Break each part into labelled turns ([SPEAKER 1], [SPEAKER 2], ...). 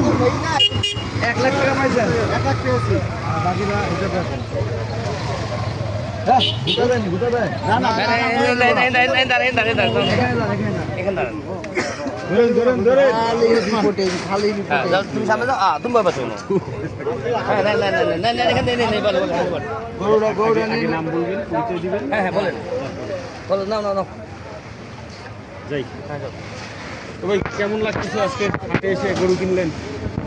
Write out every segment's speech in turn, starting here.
[SPEAKER 1] 1 লাখ টাকা পাইছেন?
[SPEAKER 2] 1 লাখ পেয়েছি।
[SPEAKER 1] বাকিরা হিসাবে আছে। হ্যাঁ, গুটা দেন, গুটা দেন।
[SPEAKER 2] না না
[SPEAKER 1] এখানে দাঁড়ান। ধরেন, ধরেন।
[SPEAKER 2] খালি রিপোর্টিং খালি রিপোর্টিং।
[SPEAKER 3] তুমি সামনে যাও তুমি বাবা শোনো হ্যাঁ না এখানে নেই বলো
[SPEAKER 1] গৌড়া
[SPEAKER 4] আগে নাম বলবেন, পরিচয় দিবেন।
[SPEAKER 3] হ্যাঁ বলেন বলো নাও
[SPEAKER 4] যাই। তো ভাই কেমন লাগতেছে আজকে হাটে এসে গরু কিনলেন?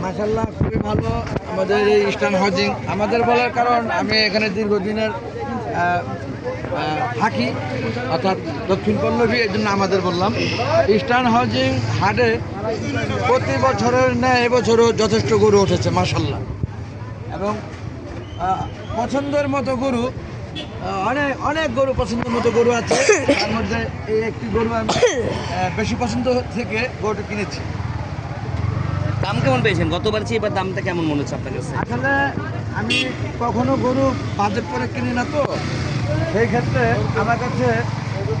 [SPEAKER 1] মাশাআল্লাহ খুবই ভালো। আমাদের এই ইস্টার্ন হাউজিং আমাদের বলার কারণ আমি এখানে দীর্ঘদিনের থাকি, অর্থাৎ দক্ষিণ পল্লবী, এই জন্য আমাদের বললাম। ইস্টার্ন হাউজিং হাটে প্রতি বছরের ন্যায় এবছরও যথেষ্ট গরু উঠেছে মাশাআল্লাহ, এবং পছন্দের মতো গরু অনেক গরু পছন্দের মতো গরু আছে। তার মধ্যে এই একটি গরু আমি বেশি পছন্দ থেকে গরুটা কিনেছি।
[SPEAKER 3] দাম কেমন পেয়েছেন গতবার চেয়ে এবার দামটা কেমন মনে হচ্ছে আপনার কাছে?
[SPEAKER 1] আসলে আমি কখনো গরু বাজেট করে কিনি না, তো সেই ক্ষেত্রে আমার কাছে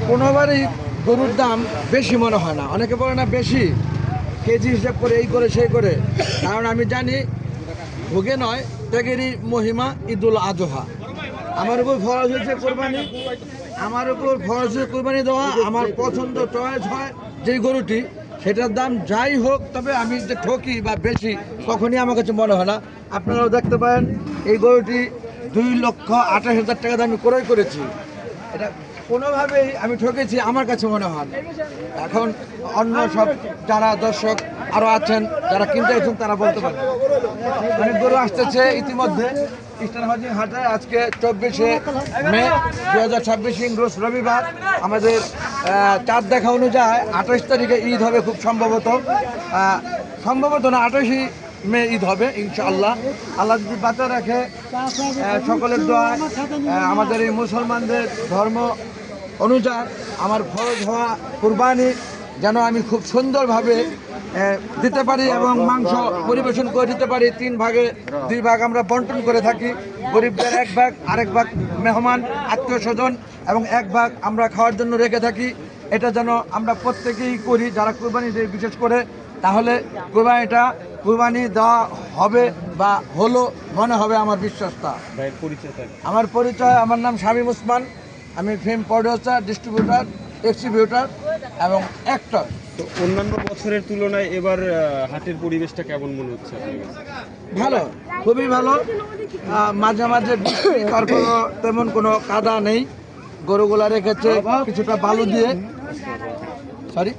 [SPEAKER 1] কোনোবারই গরুর দাম বেশি মনে হয় না। অনেকে বলে না বেশি, কেজি হিসাব করে এই করে সেই করে, কারণ আমি জানি ভোগে নয় ত্যাগেরই মহিমা ঈদুল আজহা। আমার উপর ফরজ হয়েছে কোরবানি, আমার উপর ফরজ হয়ে কোরবানি দেওয়া। আমার পছন্দ চয়েস হয় যেই গরুটি, সেটার দাম যাই হোক, তবে আমি যে ঠকি বা বেশি কখনই আমার কাছে মনে হয় না। আপনারাও দেখতে পারেন এই গরুটি 2,28,000 টাকা দামে ক্রয় করেছি। এটা কোনোভাবেই আমি ঠকেছি আমার কাছে মনে হয় না। এখন অন্য সব যারা দর্শক আরও আছেন যারা কিনতে গেছেন তারা বলতে পারেন। অনেক গরু আসতেছে ইতিমধ্যে ইস্টার্ন হাউজিং হাটে। আজকে 24শে মে 2026 ইংরেজ রবিবার। আমাদের চাঁদ দেখা অনুযায়ী 28 তারিখে ঈদ হবে খুব সম্ভবত না 28 মে ঈদ হবে ইনশাআল্লাহ। আল্লাহ যদি বাঁচা রাখে, সকলের দোয়া, আমাদের এই মুসলমানদের ধর্ম অনুযায়ী আমার ফরজ হওয়া কুরবানি যেন আমি খুব সুন্দরভাবে দিতে পারি এবং মাংস পরিবেশন করে দিতে পারি। 3 ভাগে 2 ভাগ আমরা বন্টন করে থাকি। গরিবদের 1 ভাগ, আরেক ভাগ মেহমান আত্মীয় স্বজন, এবং 1 ভাগ আমরা খাওয়ার জন্য রেখে থাকি। এটা যেন আমরা প্রত্যেকেই করি যারা কুরবানি দেয় বিশেষ করে, তাহলে কুরবানি দেওয়া হবে বা হলো মনে হবে আমার বিশ্বাসটা। আমার পরিচয়, আমার নাম শামীম ওসমান, আমি ফিল্ম প্রডিউসার, ডিস্ট্রিবিউটার, এক্সিবিউটার এবং অ্যাক্টর।
[SPEAKER 4] তো অন্যান্য বছরের তুলনায় এবার হাটের পরিবেশটা কেমন মনে হচ্ছে আপনার কাছে?
[SPEAKER 1] ভালো, খুবই ভালো। মাঝে মাঝে বৃষ্টি, তারপরও তেমন কোনো কাদা নেই। গরুগুলা রেখেছে কিছুটা বালু দিয়ে। সরি,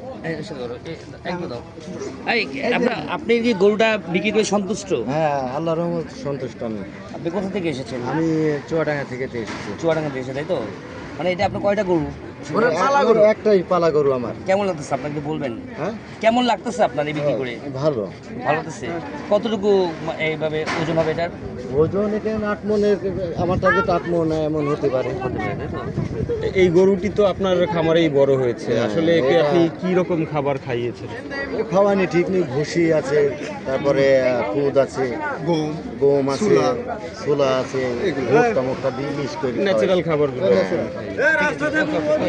[SPEAKER 3] আপনি কি গরুটা বিক্রি করে সন্তুষ্ট?
[SPEAKER 2] হ্যাঁ, আল্লাহর রহমত সন্তুষ্ট আমি।
[SPEAKER 3] আপনি কোথা থেকে এসেছেন?
[SPEAKER 2] আমি চুয়াডাঙ্গা থেকে এসেছি।
[SPEAKER 3] চুয়াডাঙ্গা থেকে এসে, তাই তো? মানে এটা আপনার কয়টা গরু?
[SPEAKER 1] পালা গরু
[SPEAKER 2] একটাই পালা গরু আমার।
[SPEAKER 3] কেমন লাগতেছে আপনাকে বলবেন?
[SPEAKER 2] হ্যাঁ,
[SPEAKER 3] কেমন লাগতেছে আপনার এই বিক্রি করে?
[SPEAKER 2] ভালো।
[SPEAKER 3] ভালো লাগতেছে। কতটুকু এইভাবে ওজন হবে এটার?
[SPEAKER 2] ওজন এখানে 8 মনের, আমার টার্গেট 8 মন এমন হতে পারে।
[SPEAKER 4] এই গরুটি তো আপনার খামারেই বড় হয়েছে,
[SPEAKER 2] হ্যাঁ,
[SPEAKER 4] আসলে একে
[SPEAKER 2] এটা-
[SPEAKER 4] আপনি কি রকম খাবার খাইয়েছেন?
[SPEAKER 2] খাওয়ানি ঠিক নেই, ভুসি আছে, তারপরে খুদ আছে, গম আছে, ছোলা আছে, ভুট্টা মুট্টা দিয়ে মিক্স করে
[SPEAKER 4] ন্যাচারাল খাবার।
[SPEAKER 2] খাওয়াই।